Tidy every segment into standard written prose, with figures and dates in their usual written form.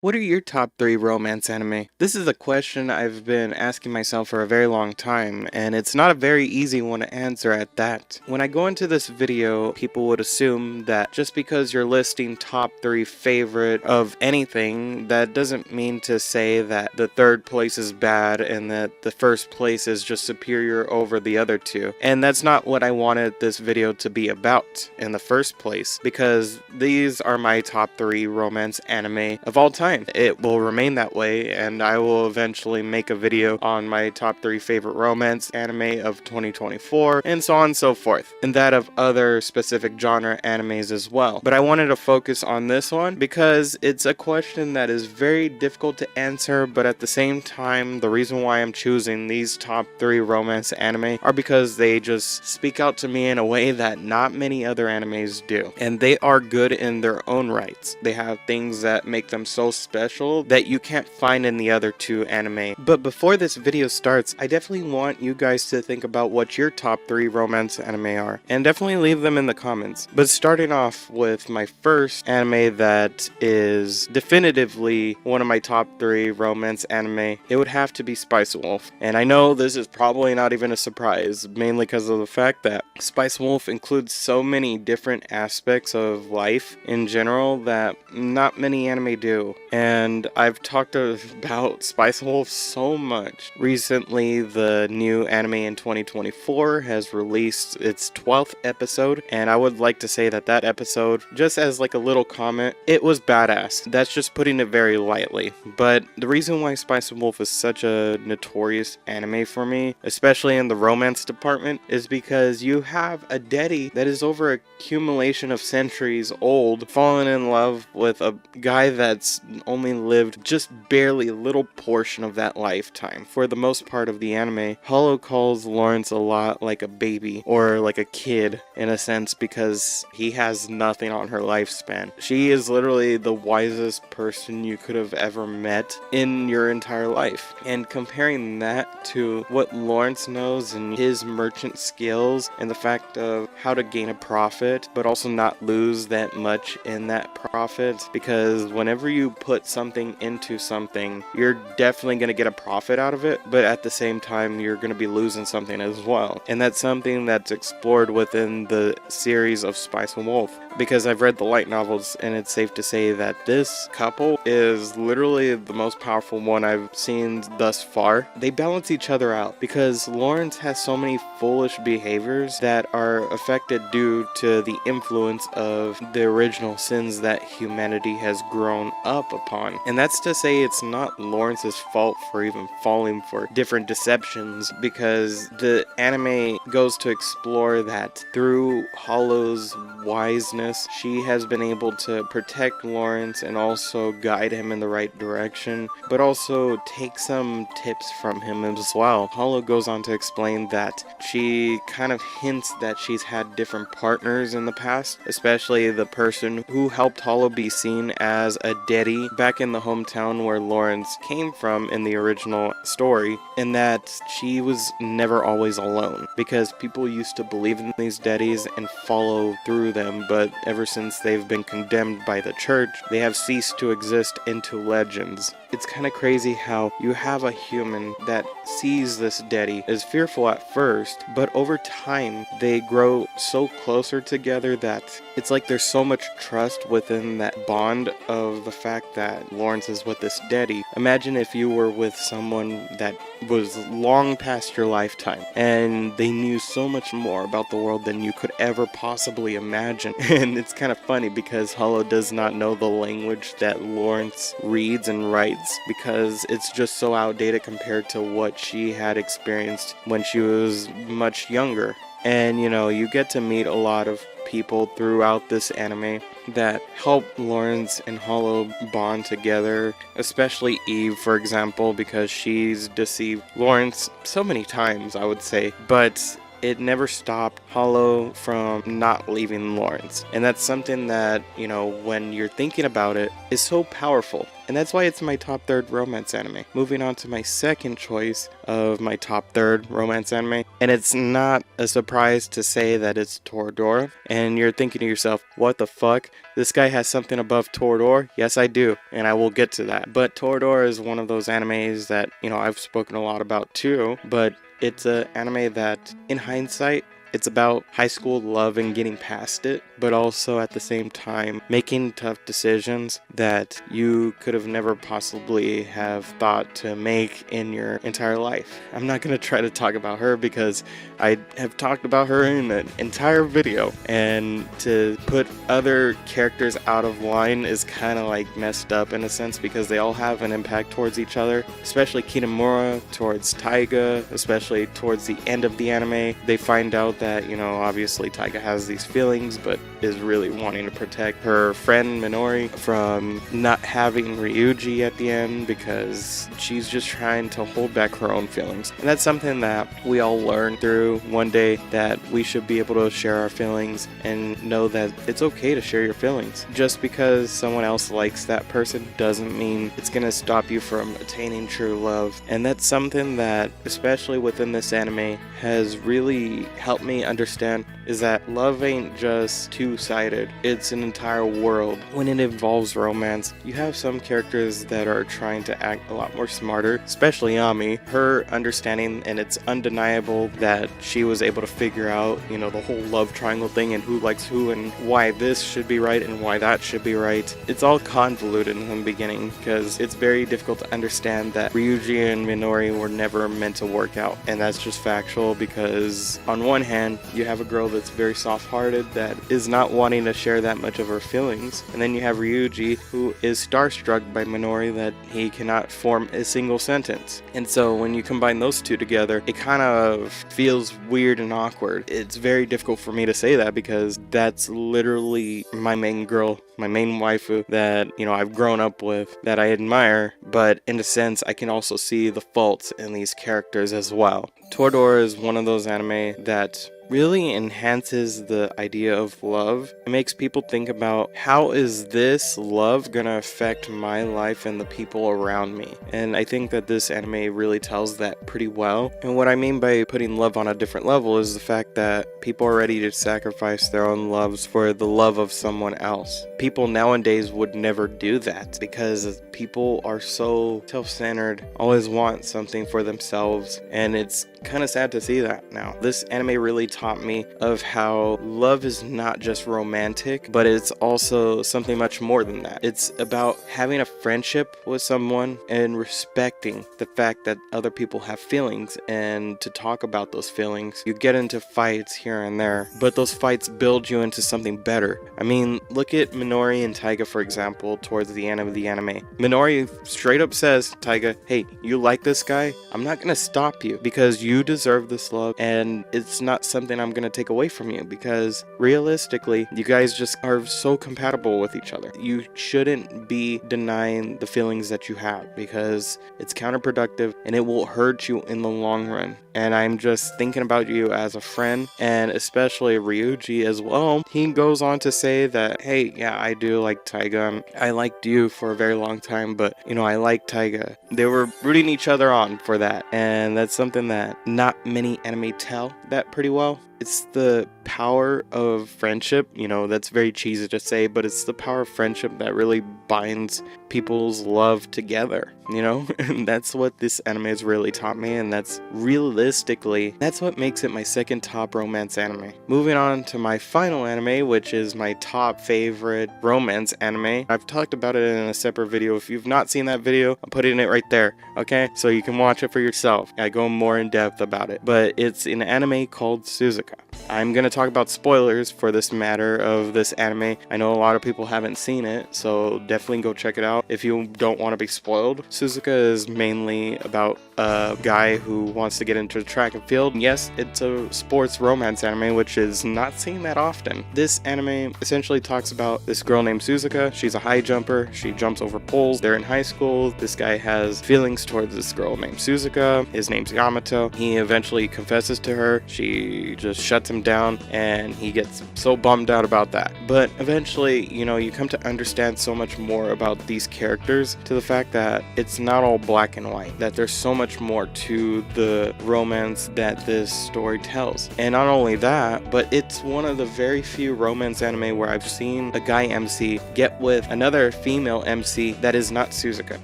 What are your top 3 romance anime? This is a question I've been asking myself for a very long time, and it's not a very easy one to answer at that. When I go into this video, people would assume that just because you're listing top 3 favorite of anything, that doesn't mean to say that the third place is bad and that the first place is just superior over the other two. And that's not what I wanted this video to be about in the first place, because these are my top 3 romance anime of all time. It will remain that way, and I will eventually make a video on my top 3 favorite romance anime of 2024, and so on and so forth, and that of other specific genre animes as well. But I wanted to focus on this one because it's a question that is very difficult to answer, but at the same time, the reason why I'm choosing these top 3 romance anime are because they just speak out to me in a way that not many other animes do, and they are good in their own rights. They have things that make them so special that you can't find in the other two anime. But before this video starts, I definitely want you guys to think about what your top 3 romance anime are, and definitely leave them in the comments. But starting off with my first anime that is definitively one of my top 3 romance anime, it would have to be Spice Wolf. And I know this is probably not even a surprise, mainly because of the fact that Spice Wolf includes so many different aspects of life in general that not many anime do. And I've talked about Spice Wolf so much. Recently, the new anime in 2024 has released its 12th episode, and I would like to say that that episode, just as like a little comment, it was badass. That's just putting it very lightly. But the reason why Spice Wolf is such a notorious anime for me, especially in the romance department, is because you have a deity that is over accumulation of centuries old, falling in love with a guy that's only lived just barely a little portion of that lifetime. For the most part of the anime, Hollow calls Lawrence a lot like a baby, or like a kid in a sense, because he has nothing on her lifespan. She is literally the wisest person you could have ever met in your entire life. And comparing that to what Lawrence knows and his merchant skills and the fact of how to gain a profit but also not lose that much in that profit, because whenever you put something into something, you're definitely going to get a profit out of it, but at the same time you're going to be losing something as well. And that's something that's explored within the series of Spice and Wolf, because I've read the light novels, and it's safe to say that this couple is literally the most powerful one I've seen thus far. They balance each other out, because Lawrence has so many foolish behaviors that are affected due to the influence of the original sins that humanity has grown up upon. And that's to say it's not Lawrence's fault for even falling for different deceptions, because the anime goes to explore that through Hollow's wiseness, she has been able to protect Lawrence and also guide him in the right direction, but also take some tips from him as well. Hollow goes on to explain that she kind of hints that she's had different partners in the past, especially the person who helped Hollow be seen as a deity back in the hometown where Lawrence came from in the original story, and that she was never always alone, because people used to believe in these deities and follow through them, but ever since they've been condemned by the church, they have ceased to exist into legends. It's kind of crazy how you have a human that sees this deity, is fearful at first, but over time they grow so closer together that it's like there's so much trust within that bond of the fact that Lawrence is with this deity. Imagine if you were with someone that was long past your lifetime and they knew so much more about the world than you could ever possibly imagine. And it's kind of funny because Hollow does not know the language that Lawrence reads and writes, because it's just so outdated compared to what she had experienced when she was much younger. And you know, you get to meet a lot of people throughout this anime that help Lawrence and Hollow bond together, especially Eve, for example, because she's deceived Lawrence so many times, I would say, but it never stopped Hollow from not leaving Lawrence. And that's something that, you know, when you're thinking about it, is so powerful. And that's why it's my top third romance anime. Moving on to my second choice of my top third romance anime. And it's not a surprise to say that it's Toradora. And you're thinking to yourself, what the fuck? This guy has something above Toradora? Yes, I do. And I will get to that. But Toradora is one of those animes that, you know, I've spoken a lot about too. But it's an anime that, in hindsight, it's about high school love and getting past it, but also at the same time making tough decisions that you could have never possibly have thought to make in your entire life. I'm not going to try to talk about her because I have talked about her in an entire video, and to put other characters out of line is kind of like messed up in a sense because they all have an impact towards each other, especially Kinemura towards Taiga, especially towards the end of the anime. They find out that, you know, obviously Taiga has these feelings but is really wanting to protect her friend Minori from not having Ryuji at the end because she's just trying to hold back her own feelings. And that's something that we all learn through one day, that we should be able to share our feelings and know that it's okay to share your feelings. Just because someone else likes that person doesn't mean it's gonna stop you from attaining true love. And that's something that, especially within this anime, has really helped me understand, is that love ain't just two-sided, it's an entire world. When it involves romance, you have some characters that are trying to act a lot more smarter, especially Ami. Her understanding, and it's undeniable that she was able to figure out, you know, the whole love triangle thing and who likes who and why this should be right and why that should be right. It's all convoluted in the beginning because it's very difficult to understand that Ryuji and Minori were never meant to work out, and that's just factual because on one hand you have a girl that's very soft-hearted that is not wanting to share that much of her feelings, and then you have Ryuji who is starstruck by Minori that he cannot form a single sentence. And so when you combine those two together, it kind of feels weird and awkward. It's very difficult for me to say that because that's literally my main girl, my main waifu that, you know, I've grown up with, that I admire, but in a sense I can also see the faults in these characters as well. Toradora is one of those anime that really enhances the idea of love. It makes people think about, how is this love gonna affect my life and the people around me? And I think that this anime really tells that pretty well. And what I mean by putting love on a different level is the fact that people are ready to sacrifice their own loves for the love of someone else. People nowadays would never do that because people are so self-centered, always want something for themselves, and it's kind of sad to see that now. This anime really taught me of how love is not just romantic, but it's also something much more than that. It's about having a friendship with someone and respecting the fact that other people have feelings, and to talk about those feelings. You get into fights here and there, but those fights build you into something better. I mean, look at Minori and Taiga, for example, towards the end of the anime. Minori straight up says, Taiga, hey, you like this guy? I'm not gonna stop you because you deserve this love, and it's not something I'm gonna take away from you because realistically, you guys just are so compatible with each other. You shouldn't be denying the feelings that you have because it's counterproductive and it will hurt you in the long run. And I'm just thinking about you as a friend, and especially Ryuji as well. He goes on to say that, hey, yeah, I do like Taiga. I liked you for a very long time, but, you know, I like Taiga. They were rooting each other on for that, and that's something that not many anime tell that pretty well. It's the power of friendship, you know, that's very cheesy to say, but it's the power of friendship that really binds people's love together, you know? And that's what this anime has really taught me, and that's realistically, that's what makes it my second top romance anime. Moving on to my final anime, which is my top favorite romance anime. I've talked about it in a separate video. If you've not seen that video, I'm putting it right there, okay? So you can watch it for yourself. I go more in depth about it, but it's an anime called Susa. Suzuka. I'm going to talk about spoilers for this matter of this anime. I know a lot of people haven't seen it, so definitely go check it out if you don't want to be spoiled. Suzuka is mainly about a guy who wants to get into track and field. Yes, it's a sports romance anime, which is not seen that often. This anime essentially talks about this girl named Suzuka. She's a high jumper. She jumps over poles. They're in high school. This guy has feelings towards this girl named Suzuka. His name's Yamato. He eventually confesses to her. She just shuts him down, and he gets so bummed out about that. But eventually, you know, you come to understand so much more about these characters, to the fact that it's not all black and white, that there's so much more to the romance that this story tells. And not only that, but it's one of the very few romance anime where I've seen a guy MC get with another female MC that is not Suzuka.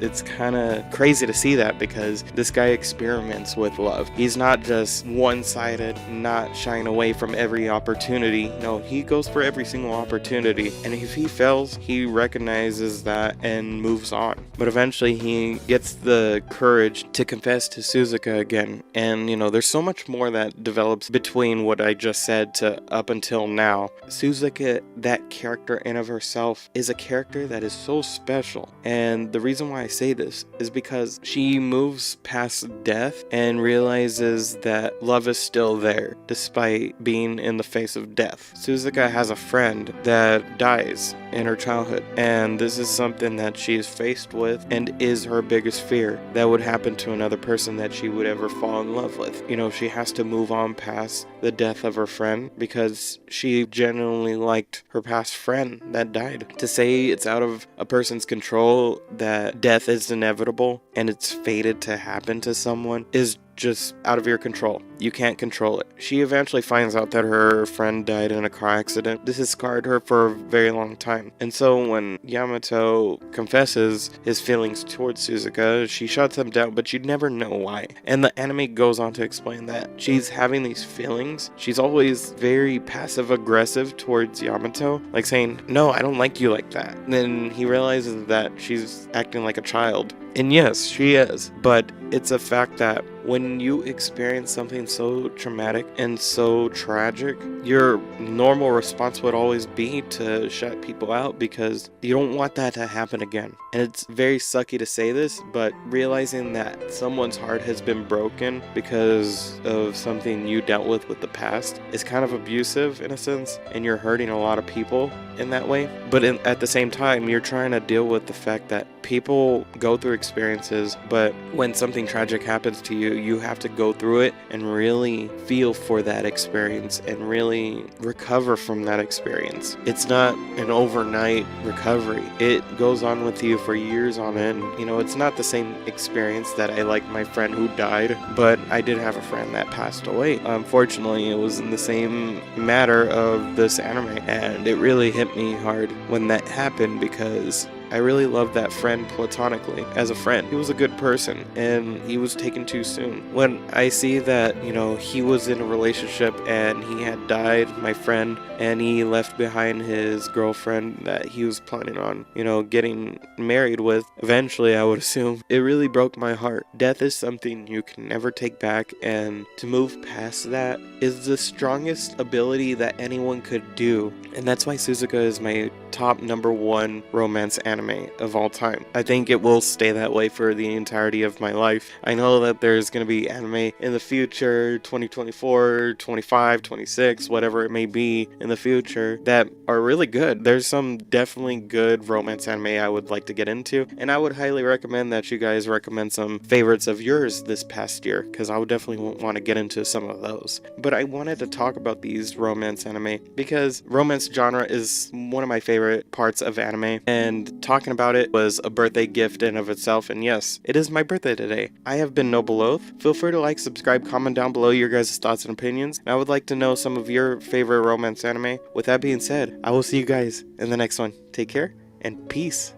It's kind of crazy to see that, because this guy experiments with love. He's not just one-sided, not shying away from every opportunity. No, he goes for every single opportunity, and if he fails, he recognizes that and moves on. But eventually he gets the courage to confess to Suzuka again, and you know, there's so much more that develops between what I just said to up until now. Suzuka, that character in of herself, is a character that is so special, and the reason why I say this is because she moves past death and realizes that love is still there despite being in the face of death. Suzuka has a friend that dies in her childhood, and this is something that she is faced with and is her biggest fear that would happen to another person that she would ever fall in love with. You know, she has to move on past the death of her friend because she genuinely liked her past friend that died. To say it's out of a person's control that death is inevitable and it's fated to happen to someone is just out of your control. You can't control it. She eventually finds out that her friend died in a car accident. This has scarred her for a very long time. And so when Yamato confesses his feelings towards Suzuka, she shuts him down, but you'd never know why. And the anime goes on to explain that she's having these feelings. She's always very passive aggressive towards Yamato, like saying, "No, I don't like you like that." And then he realizes that she's acting like a child. And yes, she is, but it's a fact that when you experience something so traumatic and so tragic, your normal response would always be to shut people out because you don't want that to happen again. And it's very sucky to say this, but realizing that someone's heart has been broken because of something you dealt with the past is kind of abusive in a sense, and you're hurting a lot of people in that way. But at the same time, you're trying to deal with the fact that people go through experiences, but when something tragic happens to you, you have to go through it and really feel for that experience and really recover from that experience. It's not an overnight recovery. It goes on with you for years on end. You know, it's not the same experience that I like my friend who died, but I did have a friend that passed away. Unfortunately, it was in the same matter of this anime, and it really hit me hard when that happened because I really loved that friend platonically as a friend. He was a good person, and he was taken too soon. When I see that, you know, he was in a relationship and he had died, my friend, and he left behind his girlfriend that he was planning on, you know, getting married with eventually, I would assume, it really broke my heart. Death is something you can never take back, and to move past that is the strongest ability that anyone could do. And that's why Suzuka is my top #1 romance anime of all time. I think it will stay that way for the entirety of my life. I know that there's going to be anime in the future, 2024, 25, 26, whatever it may be in the future, that are really good. There's some definitely good romance anime I would like to get into, and I would highly recommend that you guys recommend some favorites of yours this past year, because I would definitely want to get into some of those. But I wanted to talk about these romance anime because romance genre is one of my favorite parts of anime, and talking about it was a birthday gift in of itself. And yes, it is my birthday today. I have been Noble Oath. Feel free to like, subscribe, comment down below your guys' thoughts and opinions, and I would like to know some of your favorite romance anime. With that being said, I will see you guys in the next one. Take care and peace.